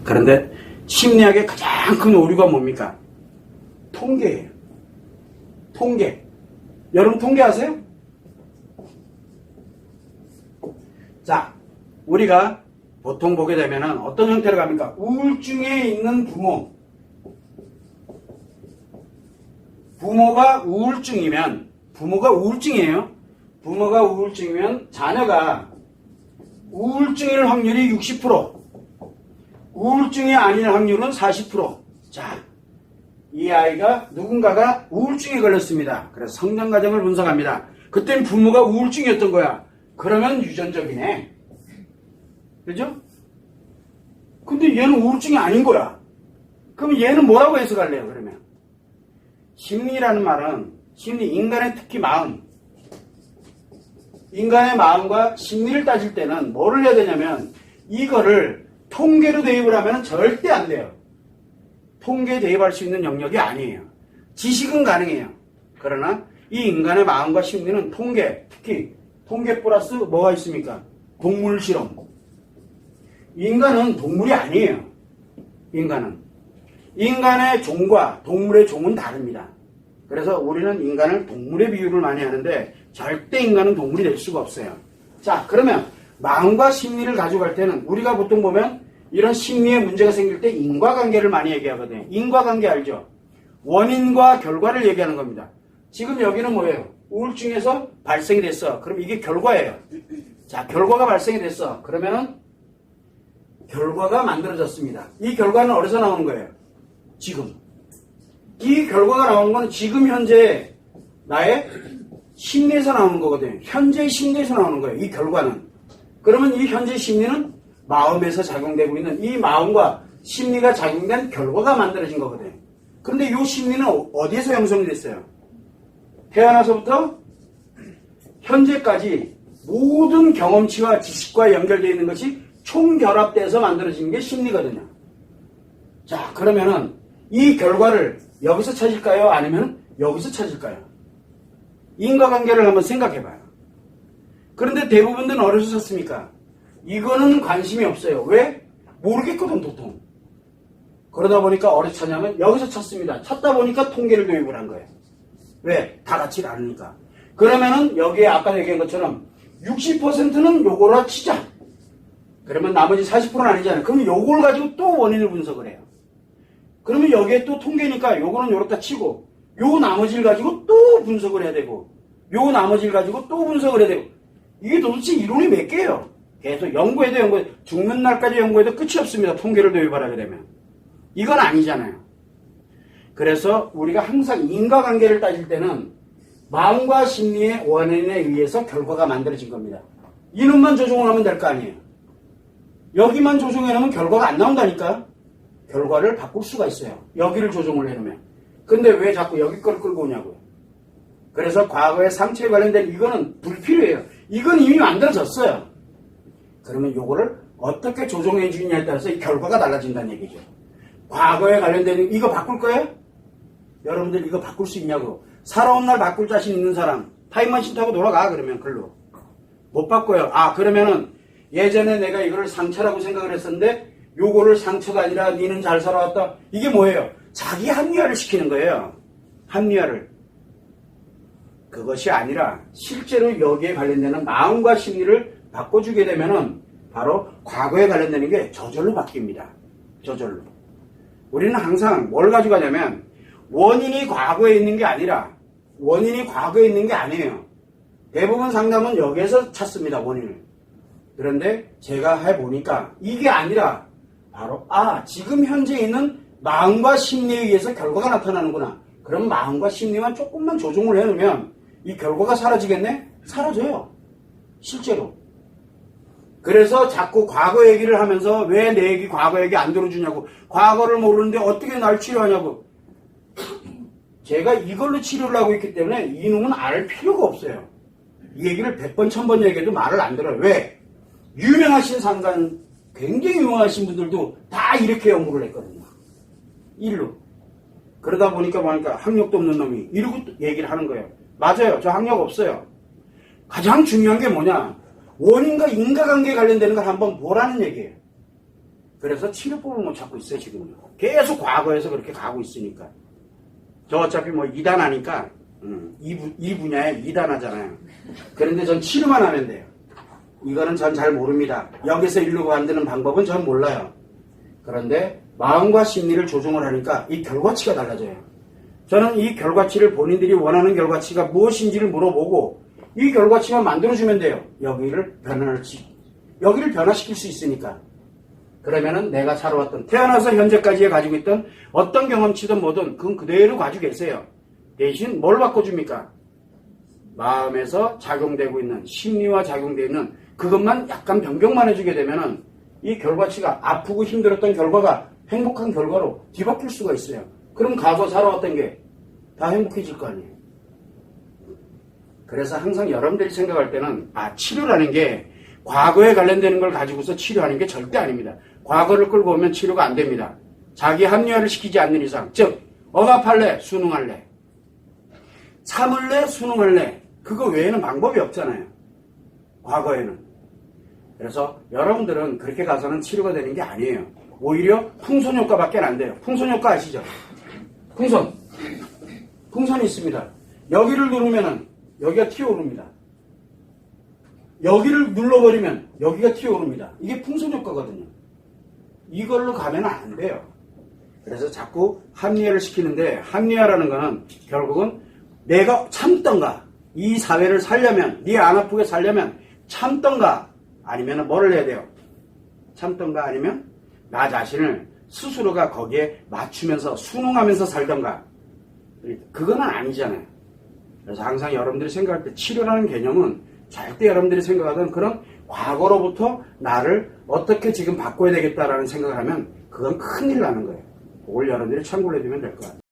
그런데 심리학의 가장 큰 오류가 뭡니까? 통계예요. 통계. 여러분 통계 아세요? 자, 우리가 보통 보게 되면은 어떤 형태로 갑니까? 우울증에 있는 부모. 부모가 우울증이면, 부모가 우울증이에요. 부모가 우울증이면 자녀가 우울증일 확률이 60%, 우울증이 아닌 확률은 40%. 자, 이 아이가 누군가가 우울증에 걸렸습니다. 그래서 성장 과정을 분석합니다. 그땐 부모가 우울증이었던 거야. 그러면 유전적이네. 그죠? 근데 얘는 우울증이 아닌 거야. 그럼 얘는 뭐라고 해석할래요, 그러면? 심리라는 말은, 심리, 인간의 특히 마음, 인간의 마음과 심리를 따질 때는 뭐를 해야 되냐면, 이거를 통계로 대입을 하면 절대 안 돼요. 통계에 대입할 수 있는 영역이 아니에요. 지식은 가능해요. 그러나 이 인간의 마음과 심리는 통계, 특히 통계 플러스 뭐가 있습니까? 동물 실험. 인간은 동물이 아니에요. 인간의 종과 동물의 종은 다릅니다. 그래서 우리는 인간을 동물의 비유를 많이 하는데 절대 인간은 동물이 될 수가 없어요. 자, 그러면 마음과 심리를 가져갈 때는 우리가 보통 보면 이런 심리에 문제가 생길 때 인과관계를 많이 얘기하거든요. 인과관계 알죠? 원인과 결과를 얘기하는 겁니다. 지금 여기는 뭐예요? 우울증에서 발생이 됐어. 그럼 이게 결과예요. 자, 결과가 발생이 됐어. 그러면은 결과가 만들어졌습니다. 이 결과는 어디서 나오는 거예요? 지금. 이 결과가 나오는 거는 지금 현재 나의 심리에서 나오는 거거든요. 현재의 심리에서 나오는 거예요. 이 결과는. 그러면 이 현재 심리는 마음에서 작용되고 있는 이 마음과 심리가 작용된 결과가 만들어진 거거든요. 그런데 이 심리는 어디에서 형성이 됐어요? 태어나서부터 현재까지 모든 경험치와 지식과 연결되어 있는 것이 총결합돼서 만들어진 게 심리거든요. 자, 그러면은 이 결과를 여기서 찾을까요? 아니면 여기서 찾을까요? 인과관계를 한번 생각해봐요. 그런데 대부분들은 어디서 찾습니까? 이거는 관심이 없어요. 왜? 모르겠거든, 도통. 그러다 보니까 어디서 찾냐면 여기서 찾습니다. 찾다 보니까 통계를 도입을 한 거예요. 왜? 다 같이 나누니까. 그러면은 여기에 아까 얘기한 것처럼 60%는 요거로 치자. 그러면 나머지 40%는 아니잖아요. 그러면 요걸 가지고 또 원인을 분석을 해요. 그러면 여기에 또 통계니까 요거는 요렇다 치고 요 나머지를 가지고 또 분석을 해야 되고 요 나머지를 가지고 또 분석을 해야 되고 이게 도대체 이론이 몇 개예요? 계속 연구해도 죽는 날까지 연구해도 끝이 없습니다. 통계를 도입하게 되면. 이건 아니잖아요. 그래서 우리가 항상 인과관계를 따질 때는 마음과 심리의 원인에 의해서 결과가 만들어진 겁니다. 이놈만 조종을 하면 될 거 아니에요. 여기만 조종해놓으면 결과가 안 나온다니까. 결과를 바꿀 수가 있어요. 여기를 조종을 해놓으면. 근데 왜 자꾸 여기 걸 끌고 오냐고요. 그래서 과거의 상처에 관련된 이거는 불필요해요. 이건 이미 만들어졌어요. 그러면 요거를 어떻게 조종해 주느냐에 따라서 이 결과가 달라진다는 얘기죠. 과거에 관련된 이거 바꿀 거예요? 여러분들 이거 바꿀 수 있냐고. 살아온 날 바꿀 자신 있는 사람 타임머신 타고 돌아가. 그러면 글로 못 바꿔요. 아, 그러면은 예전에 내가 이거를 상처라고 생각을 했었는데 요거를 상처가 아니라 니는 잘 살아왔다. 이게 뭐예요? 자기 합리화를 시키는 거예요. 합리화를. 그것이 아니라 실제로 여기에 관련되는 마음과 심리를 바꿔주게 되면은 바로 과거에 관련되는 게 저절로 바뀝니다. 저절로. 우리는 항상 뭘 가져가냐면 원인이 과거에 있는 게 아니라 원인이 과거에 있는 게 아니에요. 대부분 상담은 여기에서 찾습니다. 원인을. 그런데 제가 해보니까 이게 아니라 바로 지금 현재 있는 마음과 심리에 의해서 결과가 나타나는구나. 그럼 마음과 심리만 조금만 조정을 해놓으면 이 결과가 사라지겠네? 사라져요. 실제로. 그래서 자꾸 과거 얘기를 하면서 왜 내 얘기 과거 얘기 안 들어주냐고. 과거를 모르는데 어떻게 날 치료하냐고. 제가 이걸로 치료를 하고 있기 때문에 이놈은 알 필요가 없어요. 이 얘기를 100번 1000번 얘기해도 말을 안 들어요. 왜? 유명하신 상관 굉장히 유명하신 분들도 다 이렇게 연구를 했거든요. 일로. 그러다 보니까 학력도 없는 놈이 이러고 얘기를 하는 거예요. 맞아요. 저 학력 없어요. 가장 중요한 게 뭐냐? 원인과 인과관계에 관련되는 걸 한번 보라는 얘기예요. 그래서 치료법을 못 찾고 있어요, 지금. 계속 과거에서 그렇게 가고 있으니까. 저 어차피 뭐 2단 하니까, 이 분야에 2단 하잖아요. 그런데 전 치료만 하면 돼요. 이거는 전 잘 모릅니다. 여기서 일로 만드는 방법은 전 몰라요. 그런데 마음과 심리를 조정을 하니까 이 결과치가 달라져요. 저는 이 결과치를 본인들이 원하는 결과치가 무엇인지를 물어보고 이 결과치만 만들어주면 돼요. 여기를 변화시킬 수 있으니까. 그러면은 내가 살아왔던, 태어나서 현재까지 가지고 있던 어떤 경험치든 뭐든 그건 그대로 가지고 계세요. 대신 뭘 바꿔줍니까? 마음에서 작용되고 있는, 심리와 작용되어 있는 그것만 약간 변경만 해주게 되면은 이 결과치가 아프고 힘들었던 결과가 행복한 결과로 뒤바뀔 수가 있어요. 그럼 과거 살아왔던 게 다 행복해질 거 아니에요. 그래서 항상 여러분들이 생각할 때는 치료라는 게 과거에 관련되는 걸 가지고서 치료하는 게 절대 아닙니다. 과거를 끌고 오면 치료가 안 됩니다. 자기 합리화를 시키지 않는 이상, 즉 억압할래, 순응할래, 참을래, 순응할래, 그거 외에는 방법이 없잖아요. 과거에는. 그래서 여러분들은 그렇게 가서는 치료가 되는 게 아니에요. 오히려 풍선효과밖에 안 돼요. 풍선효과 아시죠? 풍선이 있습니다. 여기를 누르면은 여기가 튀어오릅니다. 여기를 눌러버리면 여기가 튀어오릅니다. 이게 풍선효과거든요. 이걸로 가면 안 돼요. 그래서 자꾸 합리화를 시키는데, 합리화라는 거는 결국은 내가 참던가, 이 사회를 살려면, 네 안 아프게 살려면 참던가, 아니면 뭐를 해야 돼요? 참던가 아니면 나 자신을 스스로가 거기에 맞추면서 순응하면서 살던가. 그거는 아니잖아요. 그래서 항상 여러분들이 생각할 때 치료라는 개념은 절대 여러분들이 생각하던 그런 과거로부터 나를 어떻게 지금 바꿔야 되겠다라는 생각을 하면 그건 큰일 나는 거예요. 그걸 여러분들이 참고를 해두면 될 것 같아요.